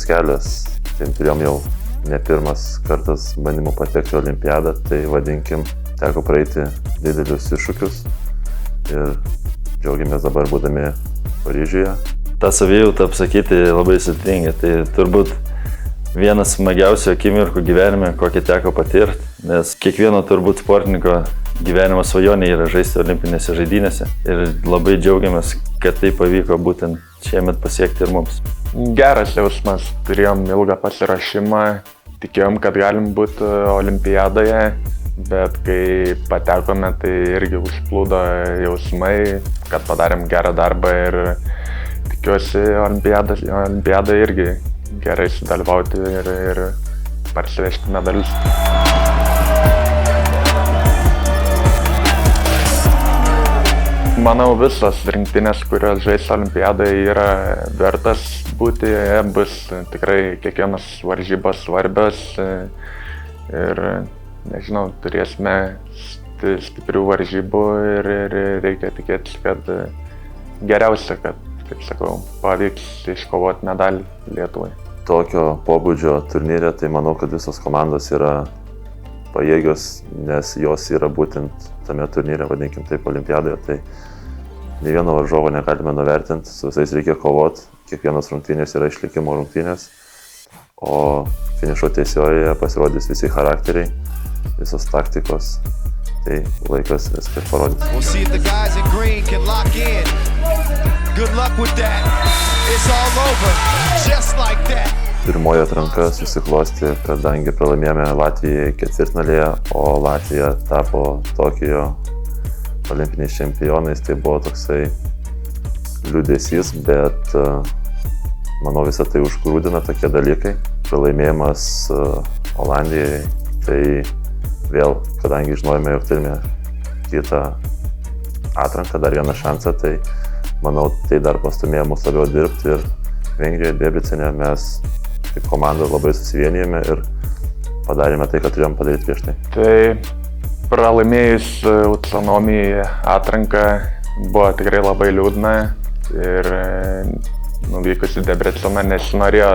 kelias. Tai turėjom jau ne pirmas kartas bandymų patekti į olimpiadą, tai vadinkim, teko praeiti didelius iššūkius ir džiaugiamės dabar būdami Paryžiuje. Ta savijauta apsakyti labai sudėtinga, tai turbūt vienas smagiausių akimirkų gyvenime, kokį teko patirti, nes kiekvieno turbūt sportininko gyvenimo svajonė yra žaisti olimpinėse žaidynėse ir labai džiaugiamės, kad tai pavyko būtent šiemet pasiekti ir mums. Geras jausmas, turėjom ilgą pasirašymą, tikėjom, kad galim būti olimpiadoje, bet kai patekome, tai irgi užplūdo jausmai, kad padarėm gerą darbą ir tikiuosi olimpiadoje irgi gerai sudalyvauti ir parsivežti medalius. Manau, visos rinktinės, kurios žais olimpiadoje, yra vertas būti, bus tikrai kiekvienos varžybos svarbios ir, nežinau, turėsime stiprių varžybų ir reikia tikėtis, kad geriausia, kad, kaip sakau, pavyks iškovoti medalį Lietuvai. Tokio pobūdžio turnyrė, tai manau, kad visos komandos yra pajėgios, nes jos yra būtent tame turnyre, vadinkim taip, olimpiadoje. Tai nei vieno varžovo negalime nuvertinti, su visais reikia kovoti, kiekvienos rungtynės yra išlikimo rungtynės, o finišo tiesiojoje pasirodys visi charakteriai, visos taktikos, tai laikas viską parodys. Pirmoji atranka susiklosti, kadangi pralaimėjome Latvijai ketvirtfinalyje, o Latvija tapo Tokijo olimpiniais čempionais, tai buvo toksai liūdesys, bet manau visą tai užgrūdina tokie dalykai. Pralaimėjimas Olandijai, tai vėl, kadangi žinojame, jog turime kitą atranką, dar vieną šansą, tai manau, tai dar pastumėjo mus labiau dirbti ir Vengrijoje, Debrecene mes kaip komanda labai susivienijome ir padarėme tai, ką turėjom padaryti prieš tai. Tai pralaimėjus autonomijai atranką buvo tikrai labai liūdna ir nuvykus į Debreceną nesinorėjo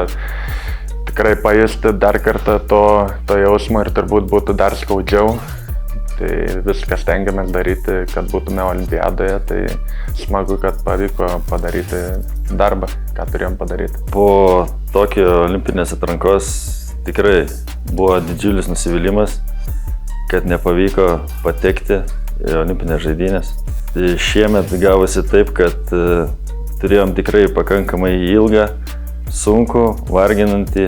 tikrai pajusti dar kartą to jausmo ir turbūt būtų dar skaudžiau. Tai viską stengiamės daryti, kad būtume olimpiadoje, tai smagu, kad pavyko padaryti darbą, ką turėjom padaryti. Po Tokijo olimpinės atrankos tikrai buvo didžiulis nusivylimas, kad nepavyko patekti į olimpinės žaidynės. Tai šiemet gavosi taip, kad turėjom tikrai pakankamai ilgą, sunkų, varginantį,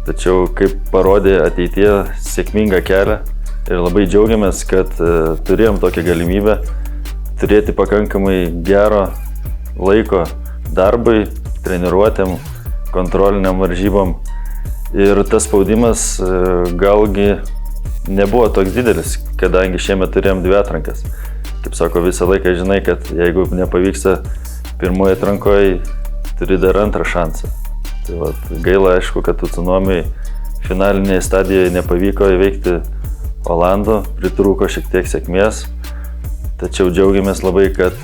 tačiau kaip parodė ateityje sėkmingą kelią. Ir labai džiaugiamės, kad turėjom tokią galimybę turėti pakankamai gero laiko darbui, treniruotėm, kontroliniam varžybom. Ir tas spaudimas galgi nebuvo toks didelis, kadangi šiemet turėjom 2 atrankas. Kaip sako, visą laiką žinai, kad jeigu nepavyksta pirmoje atrankoje, turi dar antrą šansą. Tai vat, gaila, aišku, kad autonomijai finalinėje stadijoje nepavyko įveikti Olandų, pritrūko šiek tiek sėkmės, tačiau džiaugiamės labai, kad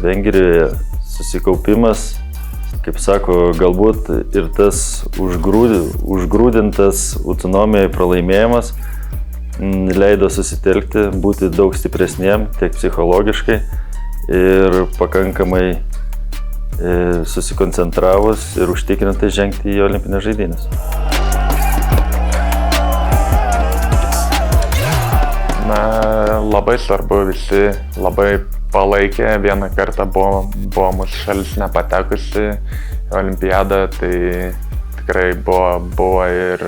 Vengrijoje susikaupimas, kaip sako, galbūt ir tas užgrūdintas autonomijai pralaimėjimas leido susitelkti, būti daug stipresniem, tiek psichologiškai ir pakankamai susikoncentravus ir užtikrintai žengti į olimpinės žaidynės. Labai svarbu, visi labai palaikė, vieną kartą buvo mūsų šalis nepatekusi į olimpiadą, tai tikrai buvo ir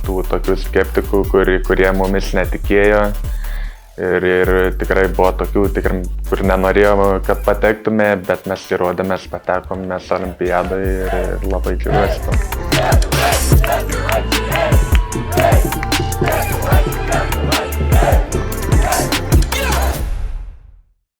tų tokių skeptikų, kurie mumis netikėjo ir tikrai buvo tokių, kur nenorėjom, kad patektume, bet mes įrodėmės, patekom mes olimpiadą ir labai džiaugiuosi.